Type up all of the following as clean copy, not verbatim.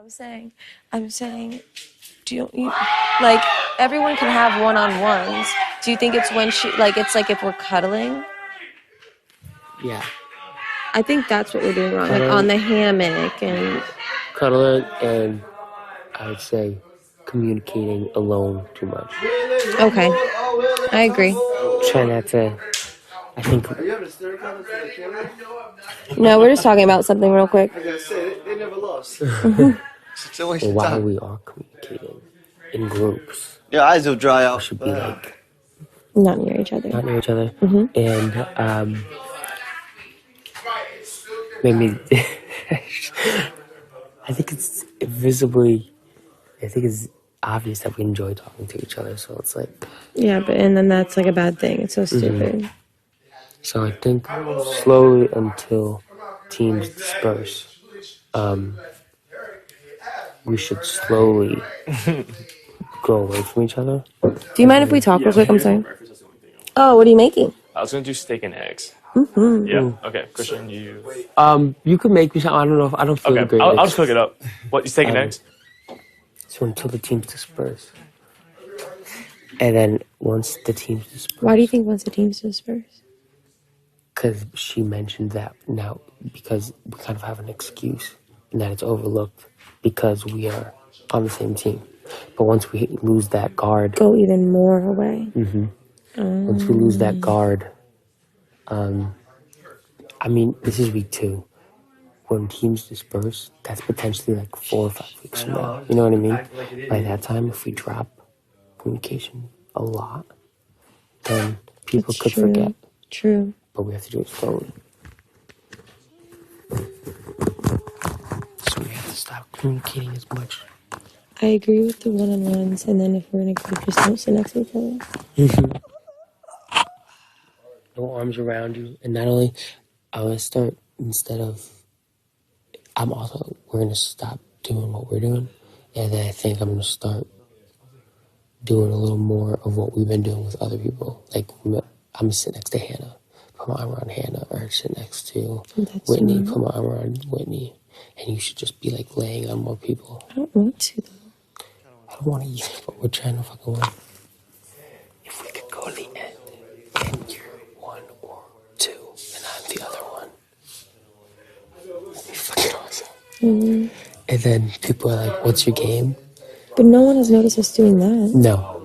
I'm saying, like, everyone can have one-on-ones. Do you think it's when it's like if we're cuddling? Yeah. I think that's what we're doing wrong, like on the hammock and... Cuddling and, I would say, communicating alone too much. Okay. I agree. Try not to, I think... No, we're just talking about something real quick. I gotta say, they never lost. While we are communicating in groups, Your eyes will dry out. we should be like... Not near each other. Not near each other. And, maybe... I think it's obvious that we enjoy talking to each other, so it's like... Yeah, and then that's like a bad thing. It's so stupid. So I think slowly until teams disperse, we should slowly go away from each other. Do you mind if we talk real quick? I'm sorry. Oh, what are you making? I was gonna do steak and eggs. Mm-hmm. Yeah. Okay, Christian, you. You could make me something. I don't know if I don't feel Okay, great. I'll just cook it up. What? You steak and eggs? So until the teams disperse, and then once the teams disperse. Why do you think once the teams disperse? Because she mentioned that now, because we kind of have an excuse and that it's overlooked because we are on the same team. But once we lose that guard, go even more away. Once we lose that guard, I mean, this is week 2. When teams disperse, that's potentially like 4 or 5 weeks from now. You know what I mean? By that time, if we drop communication a lot, then people could forget. True. But we have to do it slowly. So we have to stop communicating as much. I agree with the one-on-ones, and then if we're in a group, just don't sit next to each other. No arms around you. And not only, I want to start, we're going to stop doing what we're doing. And then I think I'm going to start doing a little more of what we've been doing with other people. Like, I'm going to sit next to Hannah, put my arm around Hannah, or sit next to Whitney, put my arm around Whitney. And you should just be, like, laying on more people. I don't want to, though. I don't want to either, but we're trying to fucking win. If we could go to the end, and you're 1 or 2, and I'm the other one, that'd be fucking awesome. And then people are like, what's your game? But no one has noticed us doing that. No.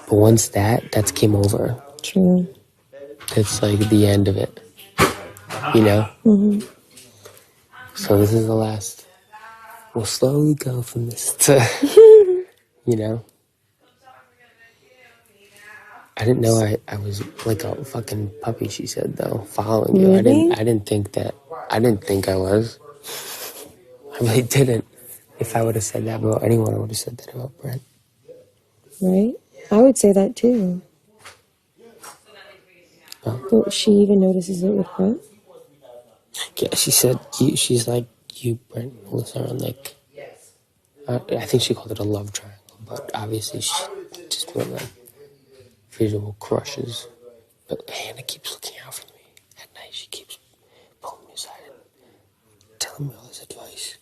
But once that's game over. True. It's like the end of it. You know? So this is the last. We'll slowly go from this to, you know? I didn't know I was like a fucking puppy, she said, though, following you. Really? I didn't think I was. I really didn't. If I would have said that about anyone, I would have said that about Brent. Right? I would say that, too. But she even notices it with Brent? Yeah, she said, she's like, you, Brent, Alyssa, and like, I think she called it a love triangle, but obviously she just meant like visual crushes. But Hannah keeps looking out for me. At night, she keeps pulling me aside and telling me all this advice.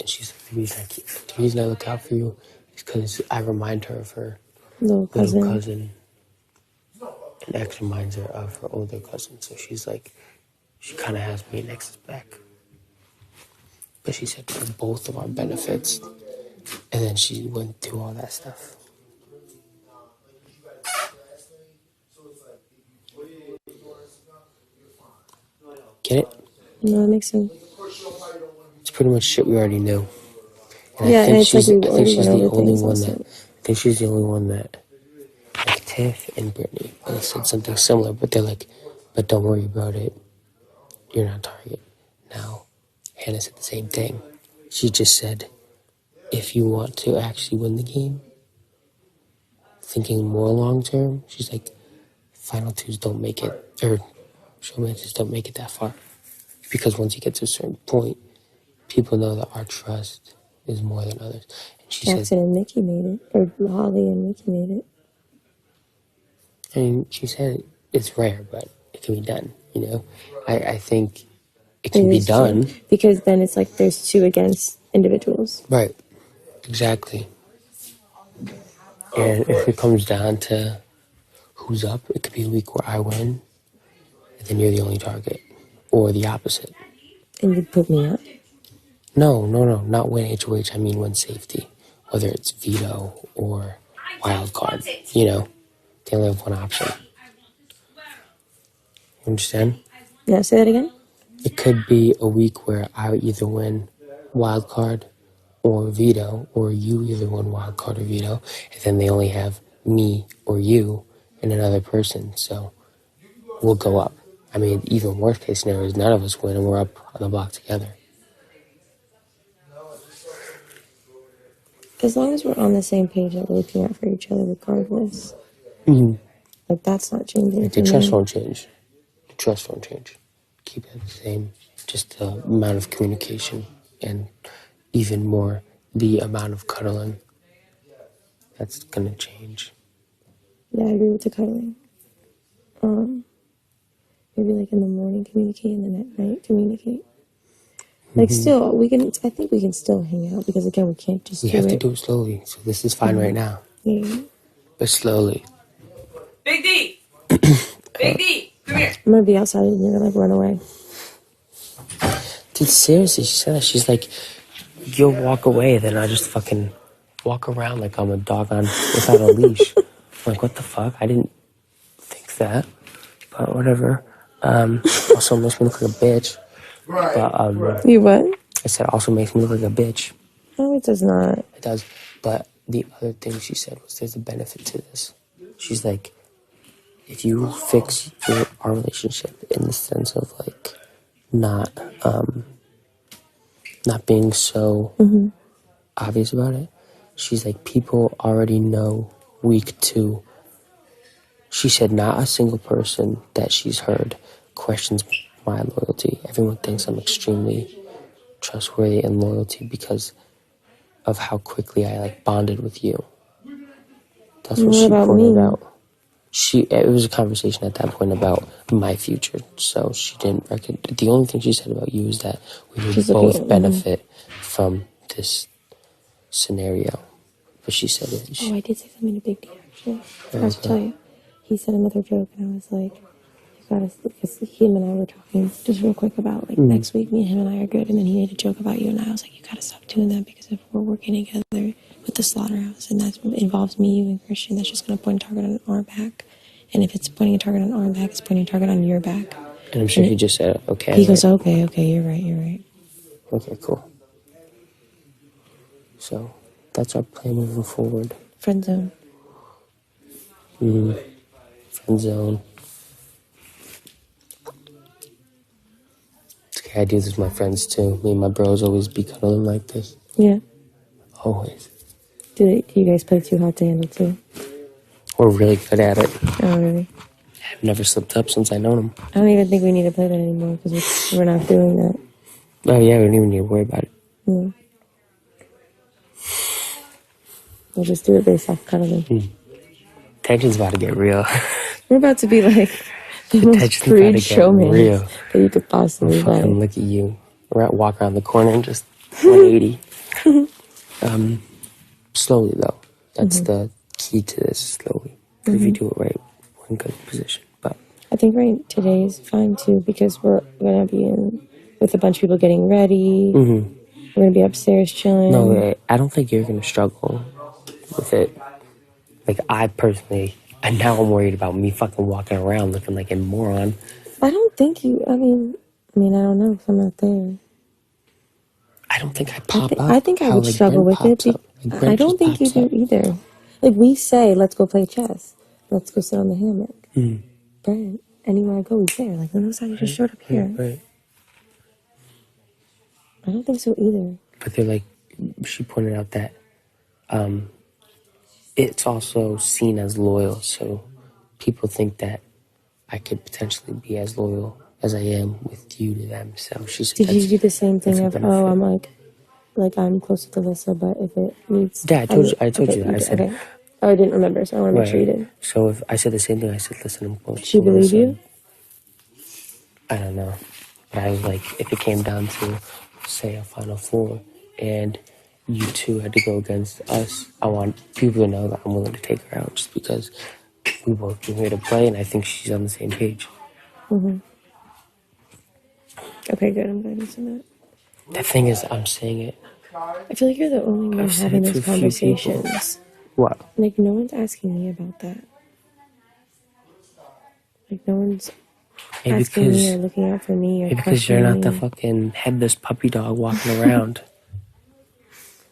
And she's like, the reason I look out for you is because I remind her of her little cousin. And X reminds her of her older cousin. So she's like, she kind of has me and X's back. But she said for both of our benefits. And then she went through all that stuff. Get it? No, that makes sense. It's pretty much shit we already knew. And yeah, and it's like we I think she's the only one also. I think she's the only one that, like Tiff and Brittany, both said something similar, but they're like, but don't worry about it. You're not target. Now, Hannah said the same thing. She just said, if you want to actually win the game, thinking more long term, she's like, final twos don't make it, or show matches don't make it that far. Because once you get to a certain point, people know that our trust is more than others. And she Jackson and Mickey made it, or Holly and Mickey made it. I mean, she said it's rare, but it can be done, you know? I think it can be is true. done. Because then it's like there's two against individuals. Right. Exactly. And if it comes down to who's up, it could be a week where I win, and then you're the only target, or the opposite. And you put me up. No, not win HOH. I mean win safety, whether it's veto or wild card. You know, they only have one option. You understand? Yeah, say that again. It could be a week where I either win wild card or veto, or you either win wild card or veto, and then they only have me or you and another person. So we'll go up. I mean, even worst case scenario is none of us win and we're up on the block together. As long as we're on the same page that we're looking out for each other regardless. Mm-hmm. Like, that's not changing. The trust won't change. The trust won't change. Keep it the same. Just the amount of communication and even more the amount of cuddling. That's gonna change. Yeah, I agree with the cuddling. Maybe like in the morning communicate and then at night communicate. Like still, we can. I think we can still hang out because again, we can't just. We have to do it slowly. So this is fine right now, Yeah. but slowly. Big D! Big D! Come here! I'm gonna be outside and you're gonna like run away. Dude, seriously, she said that. She's like, you'll walk away, then I just fucking walk around like I'm a dog on without a leash. I'm like, what the fuck? I didn't think that, but whatever. Also makes me look like a bitch. But You what? I said also makes me look like a bitch. No, it does not. It does. But the other thing she said was there's a benefit to this. She's like, if you fix our relationship in the sense of like not being so obvious about it, she's like, people already know week 2. She said not a single person that she's heard questions my loyalty. Everyone thinks I'm extremely trustworthy and loyalty because of how quickly I like bonded with you. That's what she pointed out. It was a conversation at that point about my future, so she didn't reckon. The only thing she said about you is that we would both benefit from this scenario. But she said it. Oh, I did say something to Big D actually. I forgot to tell you. He said another joke, and I was like, "You gotta," because him and I were talking just real quick about like next week. Me and him and I are good, and then he made a joke about you, and I was like, "You gotta stop doing that because if we're working together with the slaughterhouse, and that involves me, you, and Christian, that's just gonna point a target on our back. And if it's pointing a target on our back, it's pointing a target on your back." And I'm sure he just said, "Okay." He goes, "Okay, you're right." Okay, cool. So that's our plan moving forward. Friend zone. Friend zone. It's okay, I do this with my friends too. Me and my bros always be cuddling like this. Yeah. Always. Do you guys play too hot to handle too? We're really good at it. Oh, really? I've never slipped up since I known him. I don't even think we need to play that anymore because we're not doing that. Oh yeah, we don't even need to worry about it. Yeah. We'll just do it based off cuddling. Tension's about to get real. We're about to be like the most tension's crude about to get showman real. that you could possibly I'll fucking play. look at you. Walk around the corner and just 180. Slowly though. That's the key to this. Slowly. If you do it right, we're in good position. But I think right today is fine too because we're gonna be in with a bunch of people getting ready. We're gonna be upstairs chilling. no, I don't think you're gonna struggle with it. Like I personally, and now I'm worried about me fucking walking around looking like a moron. I don't think you. I mean, I don't know if I'm not there. I don't think I pop up. I think I would struggle with it. I don't think you do either. Like we say, let's go play chess. Let's go sit on the hammock. Brent, anywhere I go, he's there. Like, notice how you just showed up here. Right. I don't think so either. But they're like, she pointed out that it's also seen as loyal. So people think that I could potentially be as loyal as I am with you to them. So she said, did you do the same thing of, benefit. oh, I'm like I'm close to Alyssa, but if it needs... Yeah, I told you that. I said... Okay. Oh, I didn't remember, so I want to make sure you did. So if I said the same thing, I said, listen, I'm close Did she to believe Alyssa. you? I don't know. But I was like, if it came down to, say, a Final Four, and you two had to go against us, I want people to know that I'm willing to take her out just because we both came here to play, and I think she's on the same page. Okay, good. I'm glad you said that. The thing is, I'm saying it. I feel like you're the only one I've said having it to those a few people. conversations. What? Like, no one's asking me about that. Like, no one's Maybe asking me or because looking out for me or maybe because you're questioning not the me. fucking headless puppy dog walking around.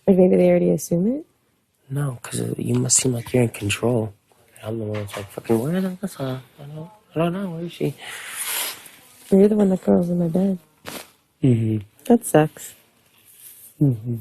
Like, maybe they already assume it. No, because you must seem like you're in control. I'm the one that's like, fucking, where is Alyssa? I don't know, where is she? You're the one that curls in my bed. Mm-hmm. That sucks. Mm-hmm.